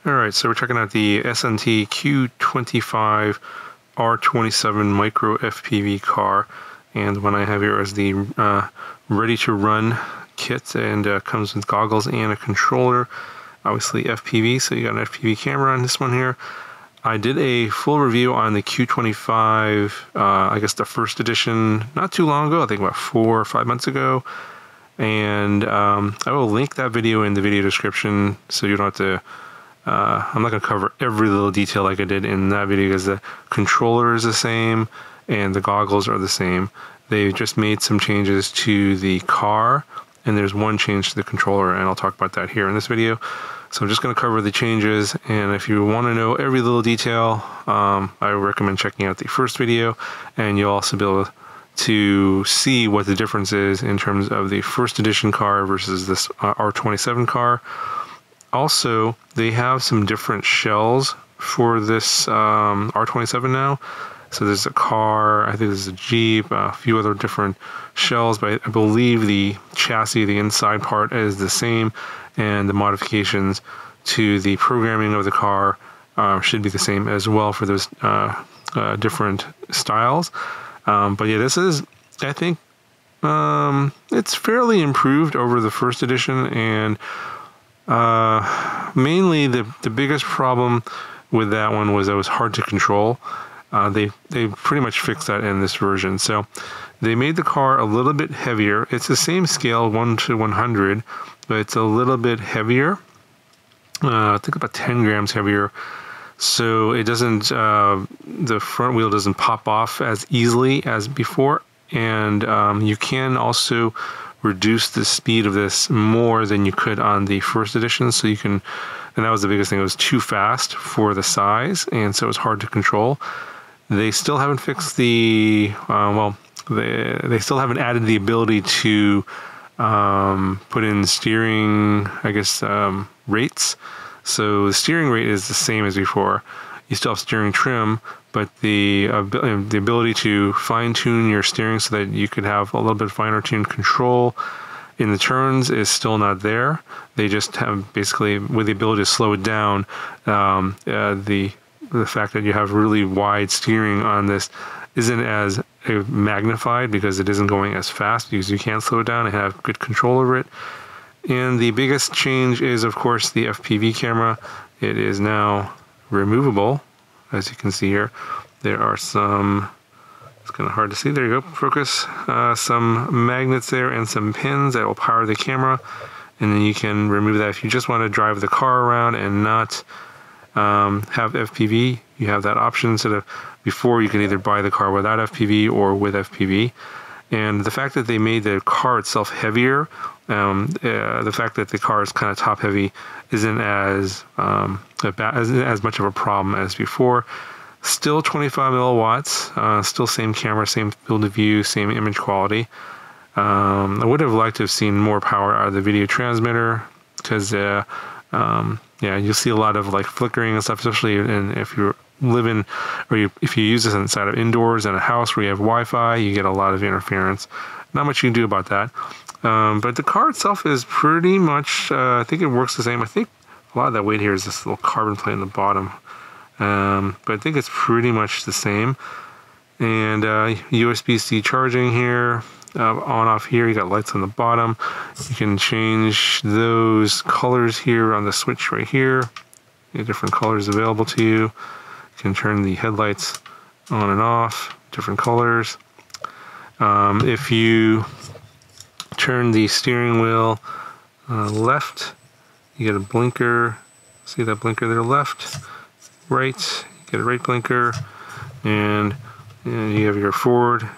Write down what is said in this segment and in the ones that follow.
Alright, so we're checking out the SNT Q25 R27 micro FPV car, and the one I have here is the ready to run kit, and comes with goggles and a controller. Obviously FPV, so you got an FPV camera on this one here. I did a full review on the Q25, I guess the first edition, not too long ago, I think about 4 or 5 months ago. And I will link that video in the video description, so you don't have to, I'm not going to cover every little detail like I did in that video, because the controller is the same and the goggles are the same. They just made some changes to the car, and there's one change to the controller, and I'll talk about that here in this video. So I'm just going to cover the changes, and if you want to know every little detail, I recommend checking out the first video, and you'll also be able to see what the difference is in terms of the first edition car versus this R27 car. Also, they have some different shells for this R27 now. So there's a car, I think there's a Jeep, a few other different shells, but I believe the chassis, the inside part, is the same, and the modifications to the programming of the car should be the same as well for those different styles. But yeah, this is, I think, it's fairly improved over the first edition, and mainly the biggest problem with that one was that it was hard to control. They pretty much fixed that in this version. So they made the car a little bit heavier. It's the same scale, 1 to 100, but it's a little bit heavier. I think about 10 grams heavier. So it doesn't, the front wheel doesn't pop off as easily as before. And you can also reduce the speed of this more than you could on the first edition. So you can, and that was the biggest thing, it was too fast for the size, and so it was hard to control. They still haven't fixed the, they still haven't added the ability to put in steering, I guess, rates. So the steering rate is the same as before. You still have steering trim, but the ability to fine-tune your steering so that you could have a little bit finer tuned control in the turns is still not there. They just have basically, with the ability to slow it down, the fact that you have really wide steering on this isn't as magnified because it isn't going as fast, because you can slow it down and have good control over it. And the biggest change is, of course, the FPV camera. It is now removable, as you can see here. There are some, it's kind of hard to see, there you go, focus, some magnets there and some pins that will power the camera, and then you can remove that if you just want to drive the car around and not have FPV. You have that option. Instead of before, you can either buy the car without FPV or with FPV. And the fact that they made the car itself heavier, the fact that the car is kind of top heavy, isn't as much of a problem as before. Still 25 milliwatts, still same camera, same field of view, same image quality. I would have liked to have seen more power out of the video transmitter, because yeah, you'll see a lot of like flickering and stuff, especially if you're living, or if you use this inside of indoors in a house where you have Wi-Fi, you get a lot of interference. Not much you can do about that. But the car itself is pretty much, I think it works the same. I think a lot of that weight here is this little carbon plate in the bottom. But I think it's pretty much the same. And USB-C charging here, on off here. You got lights on the bottom. You can change those colors here on the switch right here. You have different colors available to you. You can turn the headlights on and off, different colors. If you turn the steering wheel left, you get a blinker. See that blinker there? Left, right, you get a right blinker, and you have your forward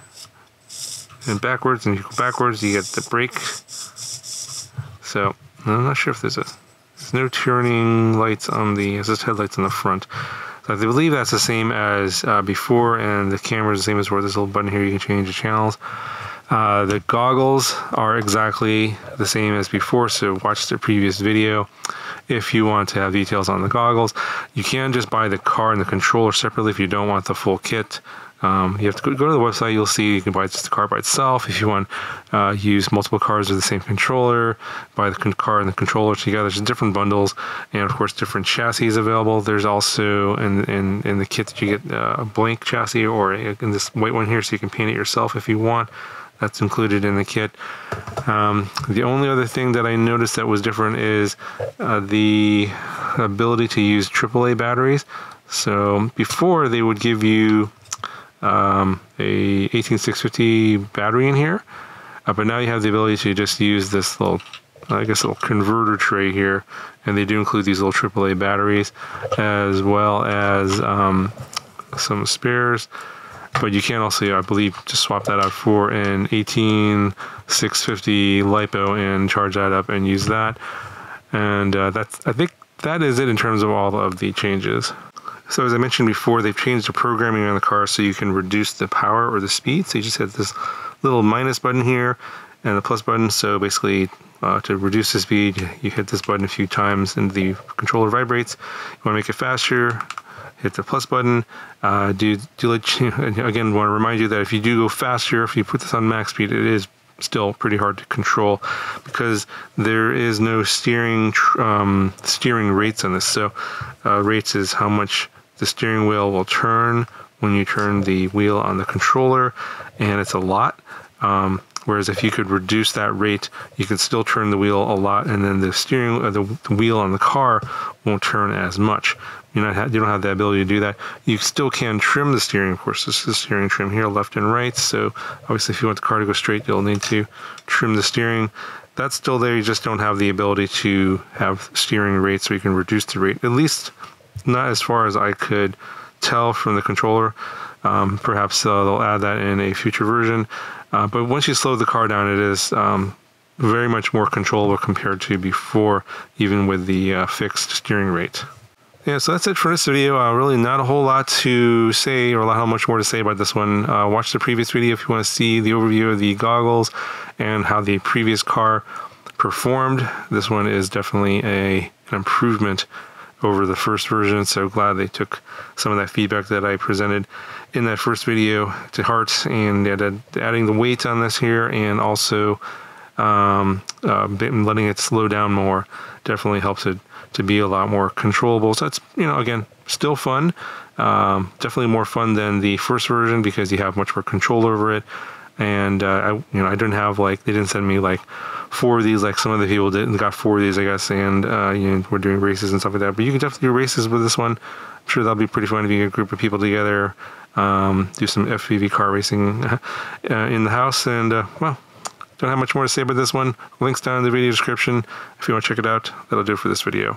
and backwards, and you go backwards, you get the brake. So I'm not sure if there's no turning lights on the, it's just headlights on the front. So I believe that's the same as before, and the camera is the same as where there's a little button here you can change the channels. The goggles are exactly the same as before, so watch the previous video if you want to have details on the goggles. You can just buy the car and the controller separately if you don't want the full kit. You have to go to the website. You'll see you can buy just the car by itself. If you want use multiple cars with the same controller, buy the car and the controller together. There's different bundles, and of course different chassis available. There's also in the kit that you get a blank chassis, or in this white one here, so you can paint it yourself if you want. That's included in the kit. The only other thing that I noticed that was different is the ability to use AAA batteries. So before they would give you a 18650 battery in here, but now you have the ability to just use this little, I guess, little converter tray here, and they do include these little AAA batteries as well as some spares. But you can also, I believe, just swap that out for an 18650 LiPo and charge that up and use that. And I think that is it in terms of all of the changes. So as I mentioned before, they've changed the programming on the car so you can reduce the power or the speed. So you just have this little minus button here and the plus button. So basically, to reduce the speed, you hit this button a few times and the controller vibrates. You want to make it faster, hit the plus button. Again, want to remind you that if you do go faster, if you put this on max speed, it is still pretty hard to control because there is no steering rates on this. So rates is how much the steering wheel will turn when you turn the wheel on the controller, and it's a lot. Whereas if you could reduce that rate, you can still turn the wheel a lot, and then the wheel on the car won't turn as much. You don't have the ability to do that. You still can trim the steering. Of course, this is the steering trim here, left and right. So obviously, if you want the car to go straight, you'll need to trim the steering. That's still there. You just don't have the ability to have steering rates, so you can reduce the rate. At least not as far as I could tell from the controller. Perhaps they'll add that in a future version. But once you slow the car down, it is very much more controllable compared to before, even with the fixed steering rate. Yeah, so that's it for this video. Really not a whole lot to say, or not much more to say about this one. Watch the previous video if you want to see the overview of the goggles and how the previous car performed. This one is definitely an improvement over the first version, so glad they took some of that feedback that I presented in that first video to heart, and adding the weight on this here, and also letting it slow down more definitely helps it to be a lot more controllable. So that's, again, still fun. Definitely more fun than the first version because you have much more control over it. And I didn't have they didn't send me 4 of these like some other people did, and got 4 of these, I guess. And we're doing races and stuff like that. But you can definitely do races with this one. I'm sure that'll be pretty fun if you get a group of people together, do some FPV car racing in the house. And well, don't have much more to say about this one. Links down in the video description if you want to check it out. That'll do it for this video.